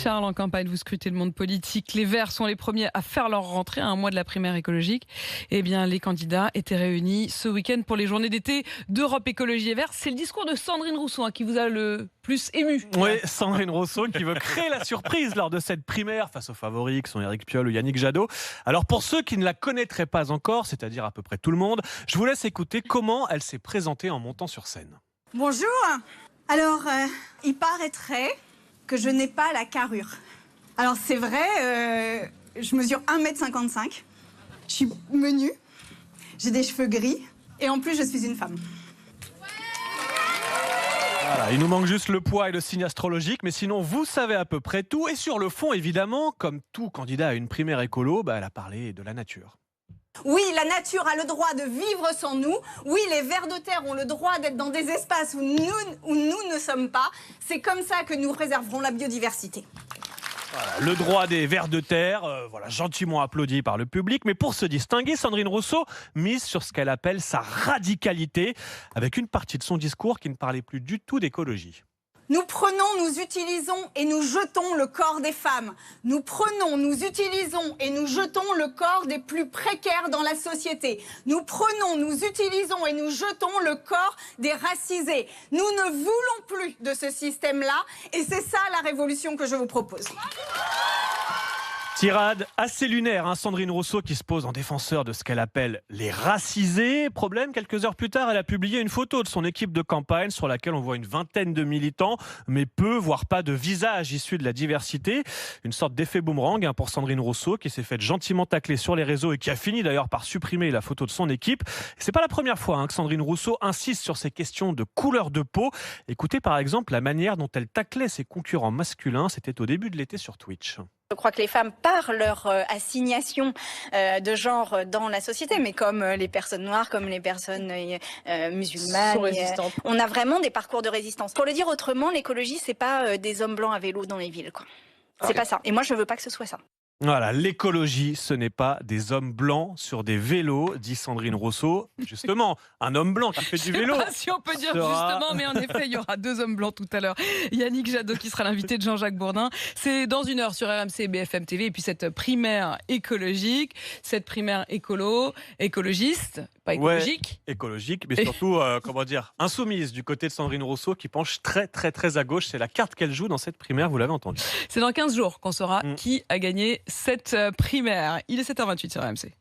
Charles, en campagne, vous scrutez le monde politique. Les Verts sont les premiers à faire leur rentrée à un mois de la primaire écologique. Eh bien, les candidats étaient réunis ce week-end pour les journées d'été d'Europe Écologie et Verts. C'est le discours de Sandrine Rousseau qui vous a le plus ému. Oui, Sandrine Rousseau qui veut créer la surprise lors de cette primaire face aux favoris qui sont Éric Piolle ou Yannick Jadot. Alors pour ceux qui ne la connaîtraient pas encore, c'est-à-dire à peu près tout le monde, je vous laisse écouter comment elle s'est présentée en montant sur scène. Bonjour. Alors, il paraîtrait que je n'ai pas la carrure. Alors c'est vrai, je mesure 1,55 m, je suis menue, j'ai des cheveux gris et en plus je suis une femme. Voilà, il nous manque juste le poids et le signe astrologique, mais sinon vous savez à peu près tout. Et sur le fond, évidemment, comme tout candidat à une primaire écolo, elle a parlé de la nature. Oui, la nature a le droit de vivre sans nous. Oui, les vers de terre ont le droit d'être dans des espaces où nous ne sommes pas. C'est comme ça que nous préserverons la biodiversité. Voilà, le droit des vers de terre, gentiment applaudi par le public. Mais pour se distinguer, Sandrine Rousseau mise sur ce qu'elle appelle sa radicalité, avec une partie de son discours qui ne parlait plus du tout d'écologie. Nous prenons, nous utilisons et nous jetons le corps des femmes. Nous prenons, nous utilisons et nous jetons le corps des plus précaires dans la société. Nous prenons, nous utilisons et nous jetons le corps des racisés. Nous ne voulons plus de ce système-là et c'est ça la révolution que je vous propose. Tirade assez lunaire, Sandrine Rousseau qui se pose en défenseur de ce qu'elle appelle les racisés. Problème, quelques heures plus tard, elle a publié une photo de son équipe de campagne sur laquelle on voit une vingtaine de militants, mais peu, voire pas de visage issu de la diversité. Une sorte d'effet boomerang pour Sandrine Rousseau qui s'est fait gentiment tacler sur les réseaux et qui a fini d'ailleurs par supprimer la photo de son équipe. C'est pas la première fois que Sandrine Rousseau insiste sur ces questions de couleur de peau. Écoutez par exemple la manière dont elle taclait ses concurrents masculins. C'était au début de l'été sur Twitch. Je crois que les femmes, par leur assignation de genre dans la société, mais comme les personnes noires, comme les personnes musulmanes, on a vraiment des parcours de résistance. Pour le dire autrement, l'écologie, c'est pas des hommes blancs à vélo dans les villes, quoi. C'est pas ça. Et moi, je veux pas que ce soit ça. Voilà, l'écologie, ce n'est pas des hommes blancs sur des vélos, dit Sandrine Rousseau. Justement, un homme blanc qui fait du vélo. Je sais pas si on peut dire justement, mais en effet, il y aura deux hommes blancs tout à l'heure. Yannick Jadot qui sera l'invité de Jean-Jacques Bourdin. C'est dans une heure sur RMC et BFM TV. Et puis cette primaire écologique, cette primaire écologiste, pas écologique. Ouais, écologique, mais surtout, insoumise du côté de Sandrine Rousseau qui penche très, très, très à gauche. C'est la carte qu'elle joue dans cette primaire, vous l'avez entendu. C'est dans 15 jours qu'on saura qui a gagné cette primaire. Il est 7h28 sur RMC.